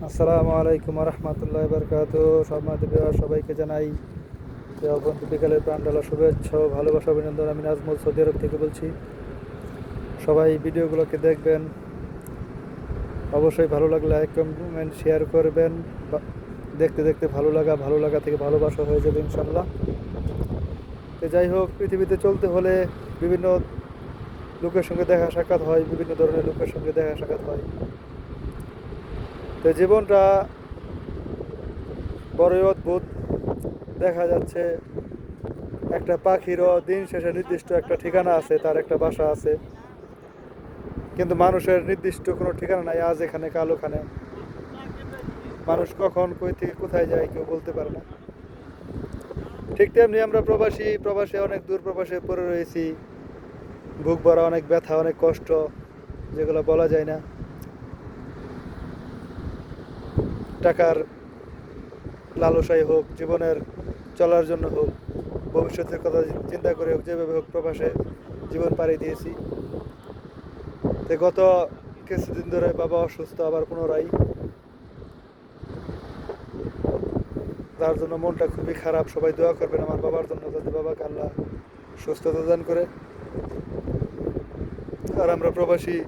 আসসালামু আলাইকুম রহমতুল্লাহ বরকাত। সম্মানিত সবাইকে জানাই অবন্ত বিকালের প্রাণডালা শুভেচ্ছা ও ভালোবাসা অভিনন্দন। আমি নাজমুল সৌদি আরব থেকে বলছি। সবাই ভিডিওগুলোকে দেখবেন, অবশ্যই ভালো লাগলে লাইক কমেন্ট শেয়ার করবেন। দেখতে দেখতে ভালো লাগা থেকে ভালোবাসা হয়ে যাবে ইনশাল্লাহ। তো যাই হোক, পৃথিবীতে চলতে হলে বিভিন্ন লোকের সঙ্গে দেখা সাক্ষাৎ হয়, বিভিন্ন ধরনের লোকের সঙ্গে দেখা সাক্ষাৎ হয়। তো জীবনটা বড়ই অদ্ভুত। দেখা যাচ্ছে একটা পাখিরও দিন শেষে নির্দিষ্ট একটা ঠিকানা আছে, তার একটা বাসা আছে, কিন্তু মানুষের নির্দিষ্ট কোনো ঠিকানা নাই। আজ এখানে কাল ওখানে, মানুষ কখন কই থেকে কোথায় যায় কেউ বলতে পারে না। ঠিক তেমনি আমরা প্রবাসী অনেক দূর প্রবাসে পড়ে রয়েছি। বুক ভরা অনেক ব্যথা, অনেক কষ্ট, যেগুলো বলা যায় না। টাকার লালসাই হোক, জীবনের চলার জন্য হোক, ভবিষ্যতের কথা চিন্তা করে হোক, যেভাবে হোক প্রবাসে জীবন পাড়ি দিয়েছি। তো গত কিছুদিন ধরে বাবা অসুস্থ, আবার পুনরায়, তার জন্য মনটা খুবই খারাপ। সবাই দোয়া করবেন আমার বাবার জন্য, যাতে বাবাকে আল্লাহ সুস্থতা দান করে। আর আমরা প্রবাসী,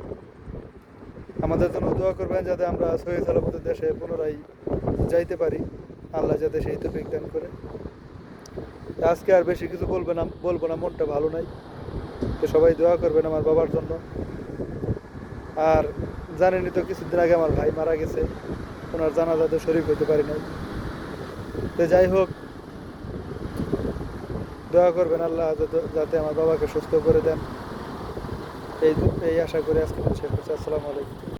আমাদের জন্য দোয়া করবেন যাতে আমরা সহি সালামত দেশে পুনরায় যাইতে পারি। আল্লাহ যাতে সেই তৌফিক দান করে। আজকে আর বেশি কিছু বলবো না, মনটা ভালো নাই। তো সবাই দোয়া করবেন আমার বাবার জন্য। আর জানেনই তো, কিছুদিন আগে আমার ভাই মারা গেছে, ওনার জানাজাতে শরীক হতে পারি নাই। তো যাই হোক, দোয়া করবেন আল্লাহ যাতে আমার বাবাকে সুস্থ করে দেন। এই এই আশা করে আজকে শেষ করছি। আসসালামু আলাইকুম।